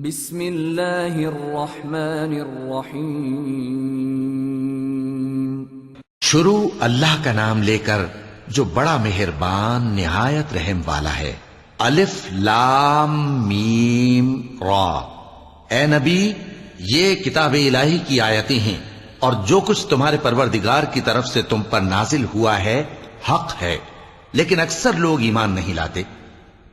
بسم اللہ الرحمن الرحیم۔ شروع اللہ کا نام لے کر جو بڑا مہربان نہایت رحم والا ہے۔ الف لام میم را۔ اے نبی، یہ کتاب الہی کی آیتیں ہیں اور جو کچھ تمہارے پروردگار کی طرف سے تم پر نازل ہوا ہے حق ہے، لیکن اکثر لوگ ایمان نہیں لاتے۔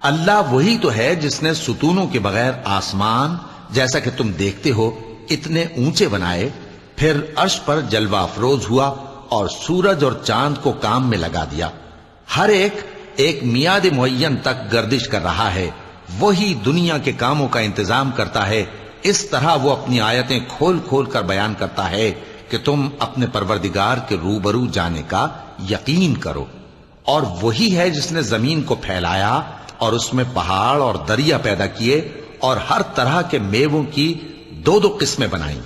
اللہ وہی تو ہے جس نے ستونوں کے بغیر آسمان جیسا کہ تم دیکھتے ہو اتنے اونچے بنائے، پھر عرش پر جلوہ افروز ہوا اور سورج اور چاند کو کام میں لگا دیا۔ ہر ایک میعاد معین تک گردش کر رہا ہے۔ وہی دنیا کے کاموں کا انتظام کرتا ہے۔ اس طرح وہ اپنی آیتیں کھول کھول کر بیان کرتا ہے کہ تم اپنے پروردگار کے روبرو جانے کا یقین کرو۔ اور وہی ہے جس نے زمین کو پھیلایا اور اس میں پہاڑ اور دریا پیدا کیے اور ہر طرح کے میووں کی دو قسمیں بنائیں۔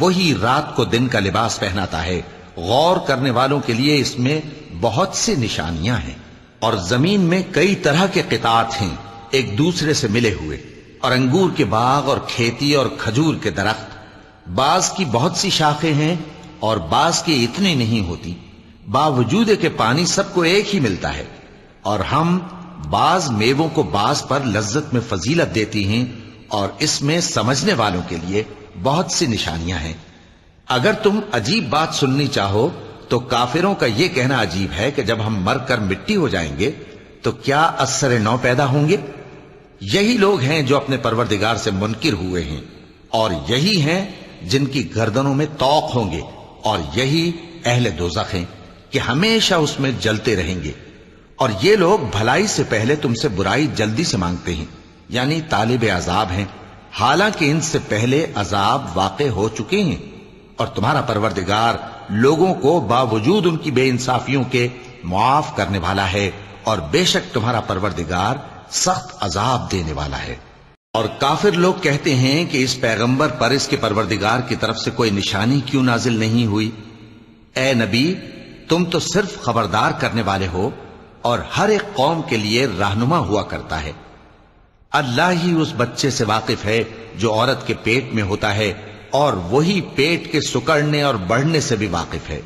وہی رات کو دن کا لباس پہناتا ہے۔ غور کرنے والوں کے لیے اس میں بہت سی نشانیاں ہیں۔ اور زمین میں کئی طرح کے قطعات ہیں ایک دوسرے سے ملے ہوئے، اور انگور کے باغ اور کھیتی اور کھجور کے درخت۔ بعض کی بہت سی شاخیں ہیں اور بعض کی اتنی نہیں ہوتی، باوجود کہ پانی سب کو ایک ہی ملتا ہے۔ اور ہم بعض میووں کو بعض پر لذت میں فضیلت دیتی ہیں، اور اس میں سمجھنے والوں کے لیے بہت سی نشانیاں ہیں۔ اگر تم عجیب بات سننی چاہو تو کافروں کا یہ کہنا عجیب ہے کہ جب ہم مر کر مٹی ہو جائیں گے تو کیا از سر نو پیدا ہوں گے؟ یہی لوگ ہیں جو اپنے پروردگار سے منکر ہوئے ہیں، اور یہی ہیں جن کی گردنوں میں طوق ہوں گے، اور یہی اہل دوزخ ہیں کہ ہمیشہ اس میں جلتے رہیں گے۔ اور یہ لوگ بھلائی سے پہلے تم سے برائی جلدی سے مانگتے ہیں، یعنی طالب عذاب ہیں، حالانکہ ان سے پہلے عذاب واقع ہو چکے ہیں۔ اور تمہارا پروردگار لوگوں کو باوجود ان کی بے انصافیوں کے معاف کرنے والا ہے، اور بے شک تمہارا پروردگار سخت عذاب دینے والا ہے۔ اور کافر لوگ کہتے ہیں کہ اس پیغمبر پر اس کے پروردگار کی طرف سے کوئی نشانی کیوں نازل نہیں ہوئی؟ اے نبی، تم تو صرف خبردار کرنے والے ہو، اور ہر ایک قوم کے لیے رہنما ہوا کرتا ہے۔ اللہ ہی اس بچے سے واقف ہے جو عورت کے پیٹ میں ہوتا ہے، اور وہی پیٹ کے سکڑنے اور بڑھنے سے بھی واقف ہے،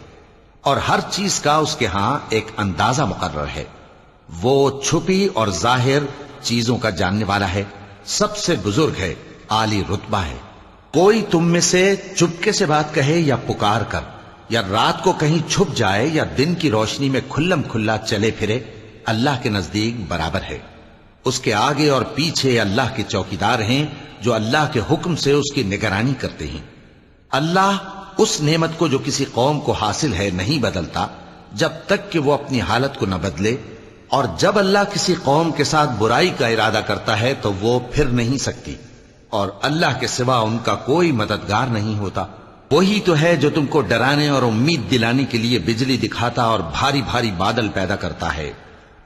اور ہر چیز کا اس کے ہاں ایک اندازہ مقرر ہے۔ وہ چھپی اور ظاہر چیزوں کا جاننے والا ہے، سب سے بزرگ ہے، عالی رتبہ ہے۔ کوئی تم میں سے چپکے سے بات کہے یا پکار کر، یا رات کو کہیں چھپ جائے یا دن کی روشنی میں کھلم کھلا چلے پھرے، اللہ کے نزدیک برابر ہے۔ اس کے آگے اور پیچھے اللہ کے چوکیدار ہیں جو اللہ کے حکم سے اس کی نگرانی کرتے ہیں۔ اللہ اس نعمت کو جو کسی قوم کو حاصل ہے نہیں بدلتا جب تک کہ وہ اپنی حالت کو نہ بدلے، اور جب اللہ کسی قوم کے ساتھ برائی کا ارادہ کرتا ہے تو وہ پھر نہیں سکتی، اور اللہ کے سوا ان کا کوئی مددگار نہیں ہوتا۔ وہی تو ہے جو تم کو ڈرانے اور امید دلانے کے لیے بجلی دکھاتا اور بھاری بھاری بادل پیدا کرتا ہے،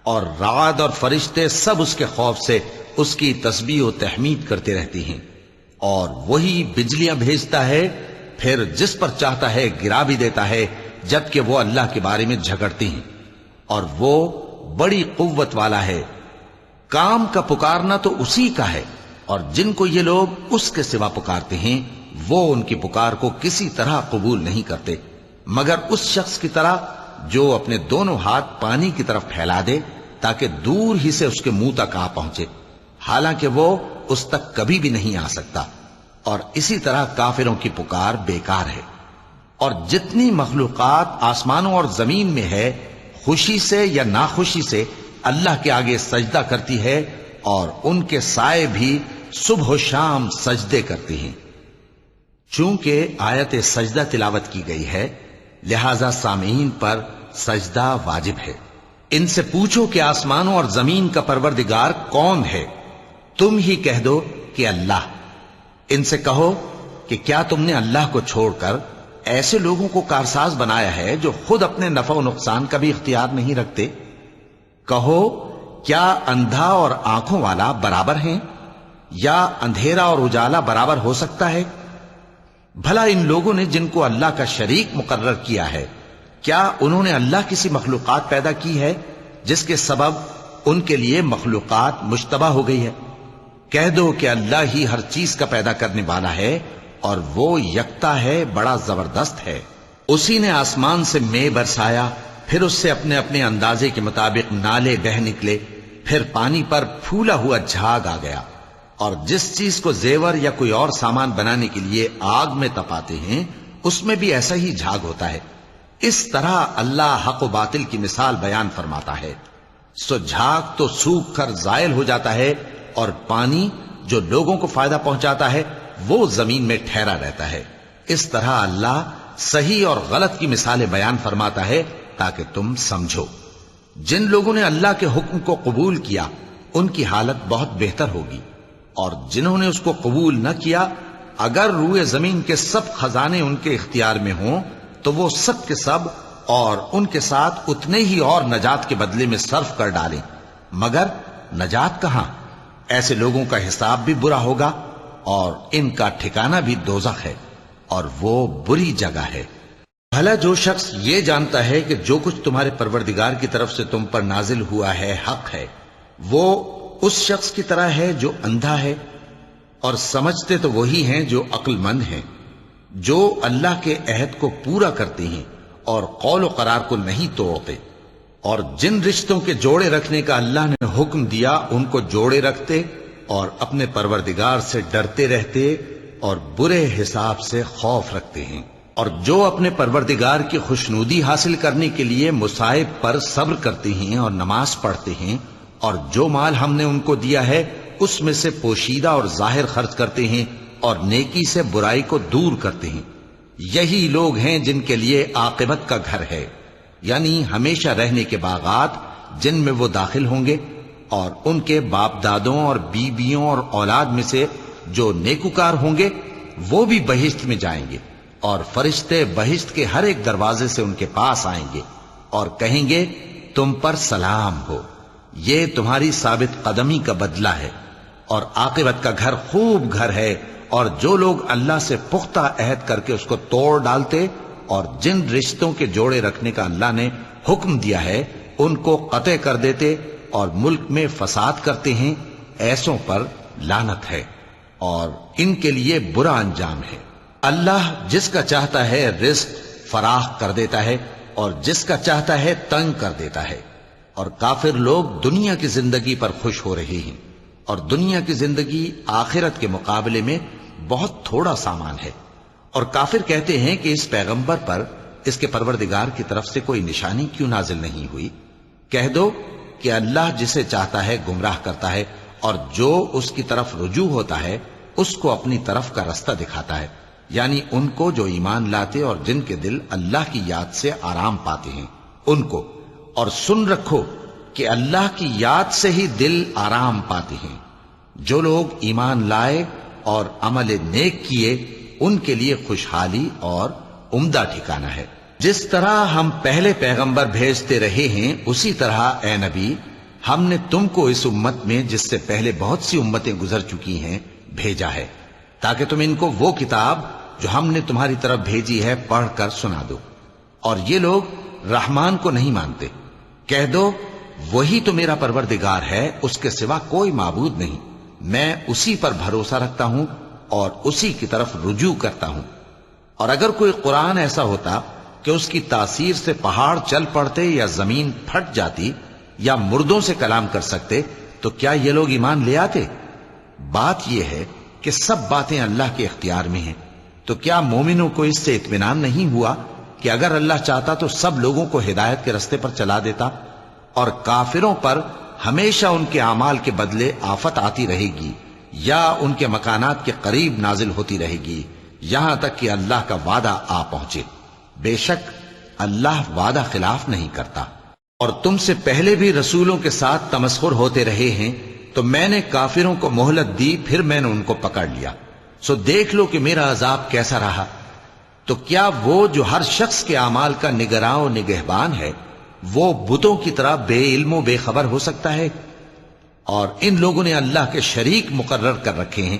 اور رعد اور فرشتے سب اس کے خوف سے اس کی تسبیح و تحمید کرتے رہتی ہیں۔ اور وہی بجلیاں بھیجتا ہے، پھر جس پر چاہتا ہے گرا بھی دیتا ہے، جبکہ وہ اللہ کے بارے میں جھگڑتی ہیں، اور وہ بڑی قوت والا ہے۔ کام کا پکارنا تو اسی کا ہے، اور جن کو یہ لوگ اس کے سوا پکارتے ہیں وہ ان کی پکار کو کسی طرح قبول نہیں کرتے، مگر اس شخص کی طرح جو اپنے دونوں ہاتھ پانی کی طرف پھیلا دے تاکہ دور ہی سے اس کے منہ تک آ پہنچے، حالانکہ وہ اس تک کبھی بھی نہیں آ سکتا۔ اور اسی طرح کافروں کی پکار بیکار ہے۔ اور جتنی مخلوقات آسمانوں اور زمین میں ہے، خوشی سے یا ناخوشی سے اللہ کے آگے سجدہ کرتی ہے، اور ان کے سائے بھی صبح و شام سجدے کرتے ہیں۔ چونکہ آیت سجدہ تلاوت کی گئی ہے، لہذا سامعین پر سجدہ واجب ہے۔ ان سے پوچھو کہ آسمانوں اور زمین کا پروردگار کون ہے؟ تم ہی کہہ دو کہ اللہ۔ ان سے کہو کہ کیا تم نے اللہ کو چھوڑ کر ایسے لوگوں کو کارساز بنایا ہے جو خود اپنے نفع و نقصان کا بھی اختیار نہیں رکھتے؟ کہو کیا اندھا اور آنکھوں والا برابر ہیں؟ یا اندھیرا اور اجالا برابر ہو سکتا ہے؟ بھلا ان لوگوں نے جن کو اللہ کا شریک مقرر کیا ہے، کیا انہوں نے اللہ کسی مخلوقات پیدا کی ہے جس کے سبب ان کے لیے مخلوقات مشتبہ ہو گئی ہے؟ کہہ دو کہ اللہ ہی ہر چیز کا پیدا کرنے والا ہے اور وہ یکتا ہے، بڑا زبردست ہے۔ اسی نے آسمان سے مے برسایا، پھر اس سے اپنے اپنے اندازے کے مطابق نالے بہہ نکلے، پھر پانی پر پھولا ہوا جھاگ آ گیا۔ اور جس چیز کو زیور یا کوئی اور سامان بنانے کے لیے آگ میں تپاتے ہیں اس میں بھی ایسا ہی جھاگ ہوتا ہے۔ اس طرح اللہ حق و باطل کی مثال بیان فرماتا ہے۔ سو جھاگ تو سوکھ کر زائل ہو جاتا ہے، اور پانی جو لوگوں کو فائدہ پہنچاتا ہے وہ زمین میں ٹھہرا رہتا ہے۔ اس طرح اللہ صحیح اور غلط کی مثالیں بیان فرماتا ہے تاکہ تم سمجھو۔ جن لوگوں نے اللہ کے حکم کو قبول کیا ان کی حالت بہت بہتر ہوگی، اور جنہوں نے اس کو قبول نہ کیا، اگر روئے زمین کے سب خزانے ان کے اختیار میں ہوں تو وہ سب کے سب اور ان کے ساتھ اتنے ہی اور نجات کے بدلے میں صرف کر ڈالیں، مگر نجات کہاں؟ ایسے لوگوں کا حساب بھی برا ہوگا اور ان کا ٹھکانہ بھی دوزخ ہے، اور وہ بری جگہ ہے۔ بھلا جو شخص یہ جانتا ہے کہ جو کچھ تمہارے پروردگار کی طرف سے تم پر نازل ہوا ہے حق ہے، وہ اس شخص کی طرح ہے جو اندھا ہے، اور سمجھتے تو وہی ہیں جو عقل مند ہیں، جو اللہ کے عہد کو پورا کرتے ہیں اور قول و قرار کو نہیں توڑتے، اور جن رشتوں کے جوڑے رکھنے کا اللہ نے حکم دیا ان کو جوڑے رکھتے، اور اپنے پروردگار سے ڈرتے رہتے اور برے حساب سے خوف رکھتے ہیں، اور جو اپنے پروردگار کی خوشنودی حاصل کرنے کے لیے مصائب پر صبر کرتے ہیں اور نماز پڑھتے ہیں، اور جو مال ہم نے ان کو دیا ہے اس میں سے پوشیدہ اور ظاہر خرچ کرتے ہیں، اور نیکی سے برائی کو دور کرتے ہیں، یہی لوگ ہیں جن کے لیے عاقبت کا گھر ہے، یعنی ہمیشہ رہنے کے باغات جن میں وہ داخل ہوں گے، اور ان کے باپ دادوں اور بیویوں اور اولاد میں سے جو نیکوکار ہوں گے وہ بھی بہشت میں جائیں گے، اور فرشتے بہشت کے ہر ایک دروازے سے ان کے پاس آئیں گے اور کہیں گے تم پر سلام ہو، یہ تمہاری ثابت قدمی کا بدلہ ہے، اور عاقبت کا گھر خوب گھر ہے۔ اور جو لوگ اللہ سے پختہ عہد کر کے اس کو توڑ ڈالتے اور جن رشتوں کے جوڑے رکھنے کا اللہ نے حکم دیا ہے ان کو قطع کر دیتے اور ملک میں فساد کرتے ہیں، ایسوں پر لعنت ہے اور ان کے لیے برا انجام ہے۔ اللہ جس کا چاہتا ہے رزق فراخ کر دیتا ہے اور جس کا چاہتا ہے تنگ کر دیتا ہے، اور کافر لوگ دنیا کی زندگی پر خوش ہو رہے ہیں، اور دنیا کی زندگی آخرت کے مقابلے میں بہت تھوڑا سامان ہے۔ اور کافر کہتے ہیں کہ اس پیغمبر پر اس کے پروردگار کی طرف سے کوئی نشانی کیوں نازل نہیں ہوئی؟ کہہ دو کہ اللہ جسے چاہتا ہے گمراہ کرتا ہے، اور جو اس کی طرف رجوع ہوتا ہے اس کو اپنی طرف کا رستہ دکھاتا ہے، یعنی ان کو جو ایمان لاتے اور جن کے دل اللہ کی یاد سے آرام پاتے ہیں ان کو۔ اور سن رکھو کہ اللہ کی یاد سے ہی دل آرام پاتے ہیں۔ جو لوگ ایمان لائے اور عمل نیک کیے ان کے لیے خوشحالی اور عمدہ ٹھکانہ ہے۔ جس طرح ہم پہلے پیغمبر بھیجتے رہے ہیں اسی طرح اے نبی ہم نے تم کو اس امت میں جس سے پہلے بہت سی امتیں گزر چکی ہیں بھیجا ہے، تاکہ تم ان کو وہ کتاب جو ہم نے تمہاری طرف بھیجی ہے پڑھ کر سنا دو۔ اور یہ لوگ رحمان کو نہیں مانتے۔ کہہ دو وہی تو میرا پروردگار ہے، اس کے سوا کوئی معبود نہیں، میں اسی پر بھروسہ رکھتا ہوں اور اسی کی طرف رجوع کرتا ہوں۔ اور اگر کوئی قرآن ایسا ہوتا کہ اس کی تاثیر سے پہاڑ چل پڑتے یا زمین پھٹ جاتی یا مردوں سے کلام کر سکتے تو کیا یہ لوگ ایمان لے آتے؟ بات یہ ہے کہ سب باتیں اللہ کے اختیار میں ہیں، تو کیا مومنوں کو اس سے اطمینان نہیں ہوا کہ اگر اللہ چاہتا تو سب لوگوں کو ہدایت کے رستے پر چلا دیتا؟ اور کافروں پر ہمیشہ ان کے اعمال کے بدلے آفت آتی رہے گی یا ان کے مکانات کے قریب نازل ہوتی رہے گی یہاں تک کہ اللہ کا وعدہ آ پہنچے۔ بے شک اللہ وعدہ خلاف نہیں کرتا۔ اور تم سے پہلے بھی رسولوں کے ساتھ تمسخر ہوتے رہے ہیں، تو میں نے کافروں کو مہلت دی، پھر میں نے ان کو پکڑ لیا، سو دیکھ لو کہ میرا عذاب کیسا رہا۔ تو کیا وہ جو ہر شخص کے اعمال کا نگراں و نگہبان ہے وہ بتوں کی طرح بے علم و بے خبر ہو سکتا ہے؟ اور ان لوگوں نے اللہ کے شریک مقرر کر رکھے ہیں،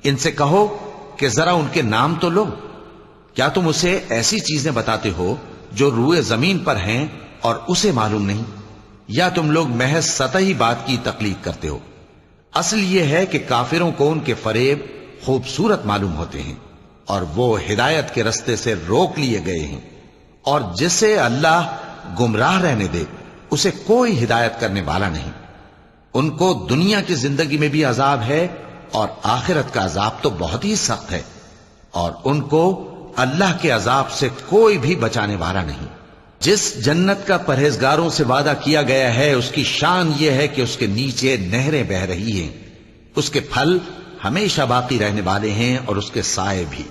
ان سے کہو کہ ذرا ان کے نام تو لو۔ کیا تم اسے ایسی چیزیں بتاتے ہو جو روئے زمین پر ہیں اور اسے معلوم نہیں، یا تم لوگ محض سطحی بات کی تقلید کرتے ہو؟ اصل یہ ہے کہ کافروں کو ان کے فریب خوبصورت معلوم ہوتے ہیں اور وہ ہدایت کے رستے سے روک لیے گئے ہیں، اور جسے اللہ گمراہ رہنے دے اسے کوئی ہدایت کرنے والا نہیں۔ ان کو دنیا کی زندگی میں بھی عذاب ہے اور آخرت کا عذاب تو بہت ہی سخت ہے، اور ان کو اللہ کے عذاب سے کوئی بھی بچانے والا نہیں۔ جس جنت کا پرہیزگاروں سے وعدہ کیا گیا ہے اس کی شان یہ ہے کہ اس کے نیچے نہریں بہ رہی ہیں، اس کے پھل ہمیشہ باقی رہنے والے ہیں اور اس کے سائے بھی۔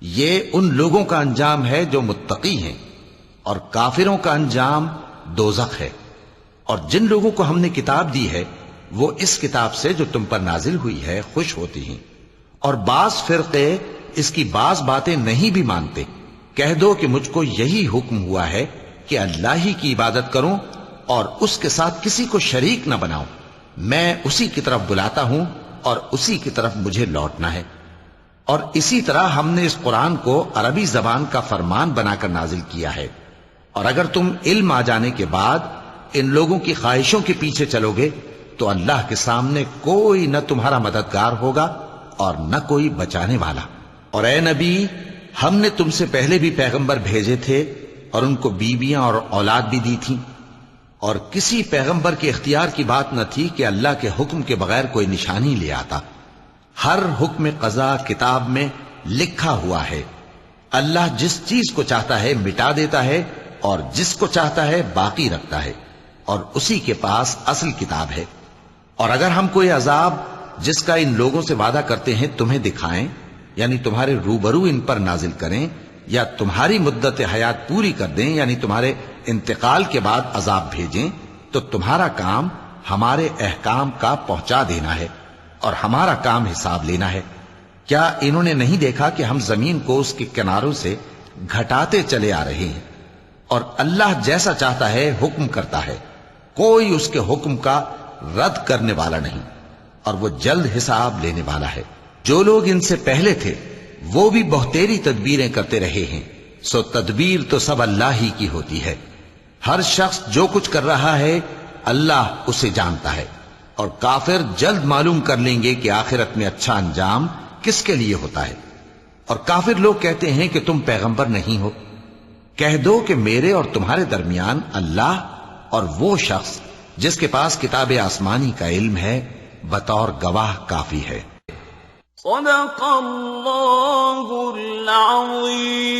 یہ ان لوگوں کا انجام ہے جو متقی ہیں، اور کافروں کا انجام دوزخ ہے۔ اور جن لوگوں کو ہم نے کتاب دی ہے وہ اس کتاب سے جو تم پر نازل ہوئی ہے خوش ہوتی ہیں، اور بعض فرقے اس کی بعض باتیں نہیں بھی مانتے۔ کہہ دو کہ مجھ کو یہی حکم ہوا ہے کہ اللہ ہی کی عبادت کروں اور اس کے ساتھ کسی کو شریک نہ بناؤں۔ میں اسی کی طرف بلاتا ہوں اور اسی کی طرف مجھے لوٹنا ہے۔ اور اسی طرح ہم نے اس قرآن کو عربی زبان کا فرمان بنا کر نازل کیا ہے، اور اگر تم علم آ جانے کے بعد ان لوگوں کی خواہشوں کے پیچھے چلو گے تو اللہ کے سامنے کوئی نہ تمہارا مددگار ہوگا اور نہ کوئی بچانے والا۔ اور اے نبی، ہم نے تم سے پہلے بھی پیغمبر بھیجے تھے اور ان کو بیویاں اور اولاد بھی دی تھی، اور کسی پیغمبر کے اختیار کی بات نہ تھی کہ اللہ کے حکم کے بغیر کوئی نشانی لے آتا۔ ہر حکم قضا کتاب میں لکھا ہوا ہے۔ اللہ جس چیز کو چاہتا ہے مٹا دیتا ہے اور جس کو چاہتا ہے باقی رکھتا ہے، اور اسی کے پاس اصل کتاب ہے۔ اور اگر ہم کوئی عذاب جس کا ان لوگوں سے وعدہ کرتے ہیں تمہیں دکھائیں، یعنی تمہارے روبرو ان پر نازل کریں، یا تمہاری مدت حیات پوری کر دیں، یعنی تمہارے انتقال کے بعد عذاب بھیجیں، تو تمہارا کام ہمارے احکام کا پہنچا دینا ہے اور ہمارا کام حساب لینا ہے۔ کیا انہوں نے نہیں دیکھا کہ ہم زمین کو اس کے کناروں سے گھٹاتے چلے آ رہے ہیں؟ اور اللہ جیسا چاہتا ہے حکم کرتا ہے، کوئی اس کے حکم کا رد کرنے والا نہیں، اور وہ جلد حساب لینے والا ہے۔ جو لوگ ان سے پہلے تھے وہ بھی بہتیری تدبیریں کرتے رہے ہیں، سو تدبیر تو سب اللہ ہی کی ہوتی ہے۔ ہر شخص جو کچھ کر رہا ہے اللہ اسے جانتا ہے، اور کافر جلد معلوم کر لیں گے کہ آخرت میں اچھا انجام کس کے لیے ہوتا ہے۔ اور کافر لوگ کہتے ہیں کہ تم پیغمبر نہیں ہو۔ کہہ دو کہ میرے اور تمہارے درمیان اللہ اور وہ شخص جس کے پاس کتاب آسمانی کا علم ہے بطور گواہ کافی ہے۔ صدق اللہ العظیم۔